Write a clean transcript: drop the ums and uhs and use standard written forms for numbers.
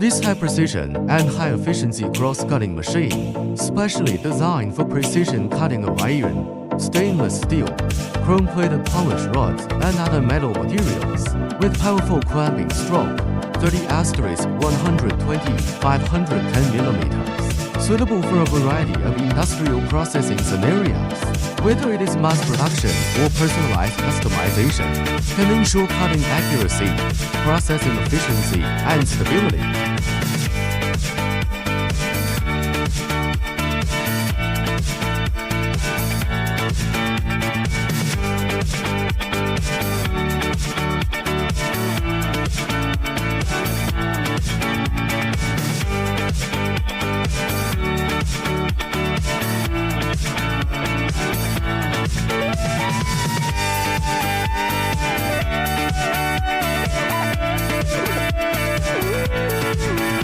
This high-precision and high-efficiency cross-cutting machine, specially designed for precision cutting of iron, stainless steel, chrome-plated polish rods, and other metal materials, with powerful clamping stroke, 30*120 510 mm, suitable for a variety of industrial processing scenarios. Whether it is mass production or personalized customization, can ensure cutting accuracy, processing efficiency, and stability.